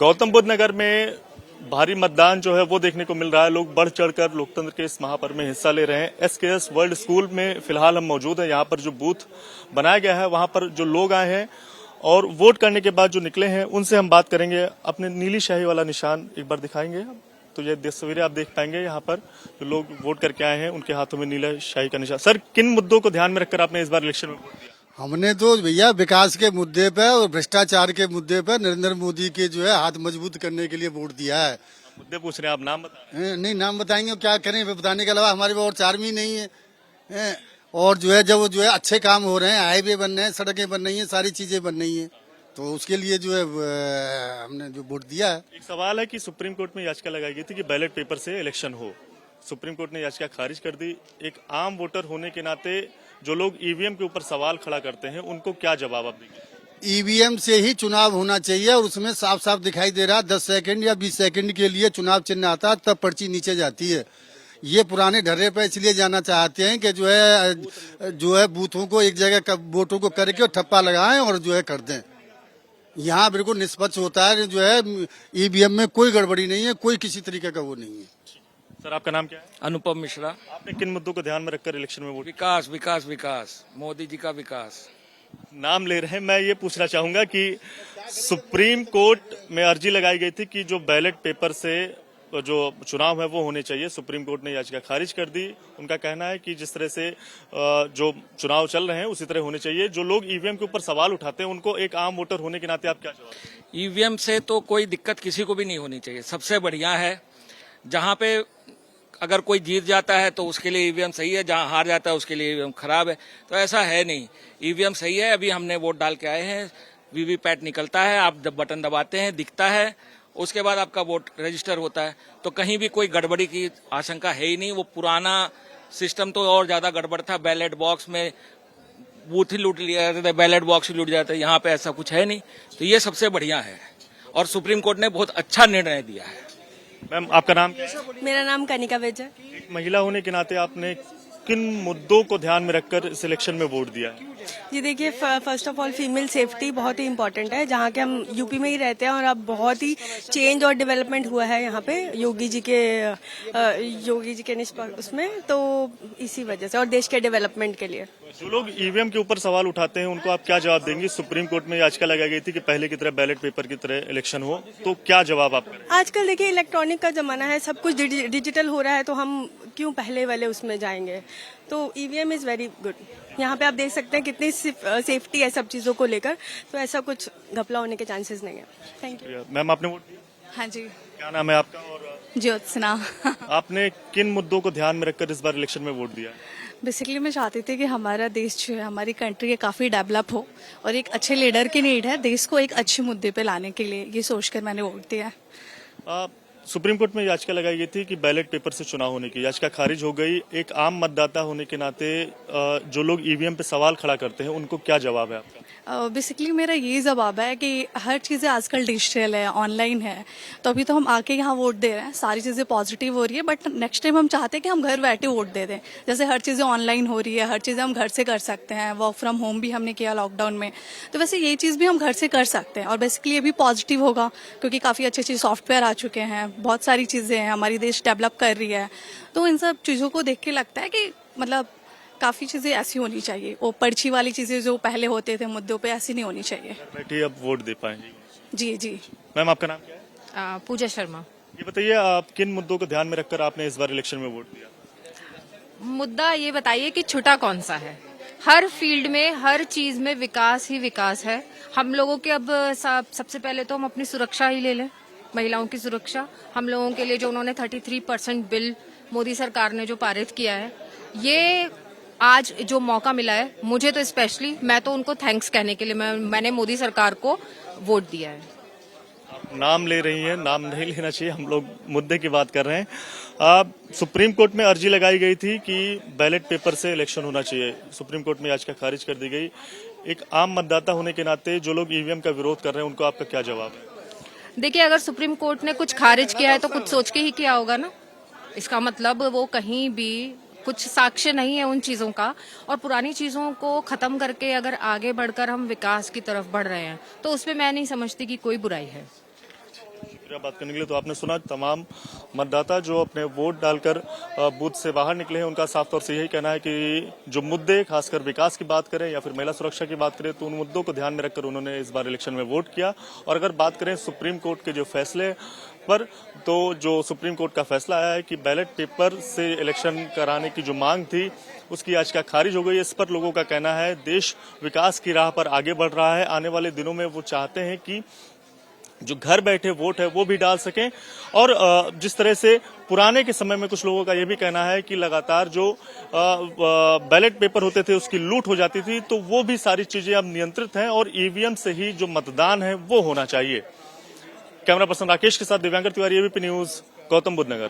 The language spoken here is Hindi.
गौतम बुद्ध नगर में भारी मतदान जो है वो देखने को मिल रहा है। लोग बढ़ चढ़कर लोकतंत्र के इस महापर्व में हिस्सा ले रहे हैं। एसकेएस वर्ल्ड स्कूल में फिलहाल हम मौजूद हैं। यहाँ पर जो बूथ बनाया गया है वहां पर जो लोग आए हैं और वोट करने के बाद जो निकले हैं उनसे हम बात करेंगे। अपने नीली शाही वाला निशान एक बार दिखाएंगे तो ये तस्वीरें आप देख पाएंगे। यहाँ पर जो लोग वोट करके आए हैं उनके हाथों में नीला शाही का निशान। सर, किन मुद्दों को ध्यान में रखकर आपने इस बार इलेक्शन में वोट दिया? हमने तो भैया विकास के मुद्दे पे और भ्रष्टाचार के मुद्दे पे नरेंद्र मोदी के जो है हाथ मजबूत करने के लिए वोट दिया है। मुद्दे पूछ रहे हैं, आप नाम बताएं। नहीं, नाम बताएंगे क्या करें, बताने के अलावा हमारे और चार्म ही नहीं है। और जो है जब जो है अच्छे काम हो रहे हैं, हाईवे बन रहे हैं, सड़कें बन रही हैं, सारी चीजें बन रही हैं, तो उसके लिए जो है हमने जो वोट दिया है। एक सवाल है कि सुप्रीम कोर्ट में याचिका लगाई गई थी कि बैलेट पेपर से इलेक्शन हो। सुप्रीम कोर्ट ने याचिका खारिज कर दी। एक आम वोटर होने के नाते जो लोग ईवीएम के ऊपर सवाल खड़ा करते हैं उनको क्या जवाब आप देंगे? ईवीएम से ही चुनाव होना चाहिए और उसमें साफ साफ दिखाई दे रहा 10 सेकंड या 20 सेकंड के लिए चुनाव चिन्ह आता है तब पर्ची नीचे जाती है। ये पुराने ढर्रे पे इसलिए जाना चाहते हैं कि जो है बूथों को एक जगह वोटों को करके और ठप्पा लगाएं और जो है कर दें। यहाँ बिल्कुल निष्पक्ष होता है, जो है ईवीएम में कोई गड़बड़ी नहीं है, कोई किसी तरीके का वो नहीं है। सर, आपका नाम क्या है? अनुपम मिश्रा। आपने किन मुद्दों को ध्यान में रखकर इलेक्शन में वोट? विकास विकास विकास, मोदी जी का विकास। नाम ले रहे हैं। मैं ये पूछना चाहूंगा कि सुप्रीम कोर्ट में अर्जी लगाई गई थी कि जो बैलेट पेपर से जो चुनाव है वो होने चाहिए। सुप्रीम कोर्ट ने याचिका खारिज कर दी। उनका कहना है कि जिस तरह से जो चुनाव चल रहे हैं उसी तरह होने चाहिए। जो लोग ईवीएम के ऊपर सवाल उठाते हैं उनको एक आम वोटर होने के नाते आप क्या जवाब देंगे? ईवीएम से तो कोई दिक्कत किसी को भी नहीं होनी चाहिए। सबसे बढ़िया है जहां पे अगर कोई जीत जाता है तो उसके लिए ईवीएम सही है, जहां हार जाता है उसके लिए ईवीएम खराब है। तो ऐसा है नहीं, ईवीएम सही है। अभी हमने वोट डाल के आए हैं, वीवीपैट निकलता है, आप जब बटन दबाते हैं दिखता है, उसके बाद आपका वोट रजिस्टर होता है। तो कहीं भी कोई गड़बड़ी की आशंका है ही नहीं। वो पुराना सिस्टम तो और ज्यादा गड़बड़ था, बैलेट बॉक्स में बूथ ही लूट लिया जाता था, बैलेट बॉक्स ही लूट जाता है। यहाँ पे ऐसा कुछ है नहीं, तो ये सबसे बढ़िया है और सुप्रीम कोर्ट ने बहुत अच्छा निर्णय दिया है। मैम, आपका नाम क्या है? मेरा नाम कनिका वेज है। एक महिला होने के नाते आपने किन मुद्दों को ध्यान में रखकर इस इलेक्शन में वोट दिया है? जी देखिए, first of all female safety बहुत ही इम्पोर्टेंट है। जहाँ के हम यूपी में ही रहते हैं और अब बहुत ही चेंज और डेवलपमेंट हुआ है यहाँ पे योगी जी के उसमें, तो इसी वजह से और देश के डेवलपमेंट के लिए। जो लोग ईवीएम के ऊपर सवाल उठाते हैं उनको आप क्या जवाब देंगे? सुप्रीम कोर्ट में याचिका लगाई गई थी कि पहले की तरह बैलेट पेपर की तरह इलेक्शन हो, तो क्या जवाब आप करें? आजकल देखिए इलेक्ट्रॉनिक का जमाना है, सब कुछ डिजिटल हो रहा है, तो हम क्यों पहले वाले उसमें जाएंगे। तो ईवीएम इज वेरी गुड। यहाँ पे आप देख सकते हैं कितनी सेफ्टी है सब चीजों को लेकर, तो ऐसा कुछ घपला होने के चांसेस नहीं है। Thank you. मैम, आपने वोट दिया? हाँ जी। क्या नाम है आपका? और ज्योत्सना। आपने किन मुद्दों को ध्यान में रखकर इस बार इलेक्शन में वोट दिया? बेसिकली मैं चाहती थी कि हमारा देश जो है, हमारी कंट्री काफी डेवलप हो और एक अच्छे लीडर की नीड है देश को एक अच्छे मुद्दे पे लाने के लिए, ये सोचकर मैंने वोट दिया। सुप्रीम कोर्ट में याचिका लगाई गई थी कि बैलेट पेपर से चुनाव होने की याचिका खारिज हो गई। एक आम मतदाता होने के नाते जो लोग ईवीएम पे सवाल खड़ा करते हैं उनको क्या जवाब है आपका? बेसिकली मेरा ये जवाब है कि हर चीज़ें आजकल डिजिटल है, ऑनलाइन है, तो अभी तो हम आके यहाँ वोट दे रहे हैं, सारी चीज़ें पॉजिटिव हो रही है, बट नेक्स्ट टाइम हम चाहते हैं कि हम घर बैठे वोट दे दें। जैसे हर चीज़ें ऑनलाइन हो रही है, हर चीज़ें हम घर से कर सकते हैं, वर्क फ्रॉम होम भी हमने किया लॉकडाउन में, तो वैसे ये चीज़ भी हम घर से कर सकते हैं और बेसिकली ये भी पॉजिटिव होगा क्योंकि काफ़ी अच्छे अच्छे सॉफ्टवेयर आ चुके हैं, बहुत सारी चीज़ें हैं, हमारी देश डेवलप कर रही है। तो इन सब चीज़ों को देख के लगता है कि मतलब काफी चीजें ऐसी होनी चाहिए, वो पर्ची वाली चीजें जो पहले होते थे मुद्दों पे, ऐसी नहीं होनी चाहिए। बैठिए, अब वोट दे पाएंगे। जी जी। मैम, आपका नाम क्या है? पूजा शर्मा। ये बताइए, आप किन मुद्दों को ध्यान में रखकर आपने इस बार इलेक्शन में वोट दिया? मुद्दा ये बताइए कि छुटा कौन सा है। हर फील्ड में, हर चीज में विकास ही विकास है। हम लोगों के अब सबसे पहले तो हम अपनी सुरक्षा ही ले लें, महिलाओं की सुरक्षा। हम लोगों के लिए जो उन्होंने 33% बिल मोदी सरकार ने जो पारित किया है, ये आज जो मौका मिला है मुझे तो स्पेशली, मैं तो उनको थैंक्स कहने के लिए मैंने मोदी सरकार को वोट दिया है। आप नाम ले रही हैं, नाम नहीं लेना चाहिए, हम लोग मुद्दे की बात कर रहे हैं। सुप्रीम कोर्ट में अर्जी लगाई गई थी कि बैलेट पेपर से इलेक्शन होना चाहिए। सुप्रीम कोर्ट में याचिका खारिज कर दी गई। एक आम मतदाता होने के नाते जो लोग ईवीएम का विरोध कर रहे हैं उनको आपका क्या जवाब है? देखिए, अगर सुप्रीम कोर्ट ने कुछ खारिज किया है तो कुछ सोच के ही किया होगा ना। इसका मतलब वो कहीं भी कुछ साक्ष्य नहीं है उन चीजों का, और पुरानी चीजों को खत्म करके अगर आगे बढ़कर हम विकास की तरफ बढ़ रहे हैं तो उसमें मैं नहीं समझती कि कोई बुराई है। शुक्रिया बात करने के लिए। तो आपने सुना तमाम मतदाता जो अपने वोट डालकर बूथ से बाहर निकले हैं, उनका साफ तौर से यही कहना है कि जो मुद्दे खासकर विकास की बात करें या फिर महिला सुरक्षा की बात करें तो उन मुद्दों को ध्यान में रखकर उन्होंने इस बार इलेक्शन में वोट किया। और अगर बात करें सुप्रीम कोर्ट के जो फैसले पर, तो जो सुप्रीम कोर्ट का फैसला आया है कि बैलेट पेपर से इलेक्शन कराने की जो मांग थी उसकी याचिका खारिज हो गई। इस पर लोगों का कहना है देश विकास की राह पर आगे बढ़ रहा है। आने वाले दिनों में वो चाहते हैं कि जो घर बैठे वोट है वो भी डाल सकें। और जिस तरह से पुराने के समय में कुछ लोगों का ये भी कहना है कि लगातार जो बैलेट पेपर होते थे उसकी लूट हो जाती थी, तो वो भी सारी चीजें अब नियंत्रित हैं और ईवीएम से ही जो मतदान है वो होना चाहिए। कैमरा पर्सन राकेश के साथ दिव्यांकर तिवारी, एबीपी न्यूज, गौतम बुद्ध नगर।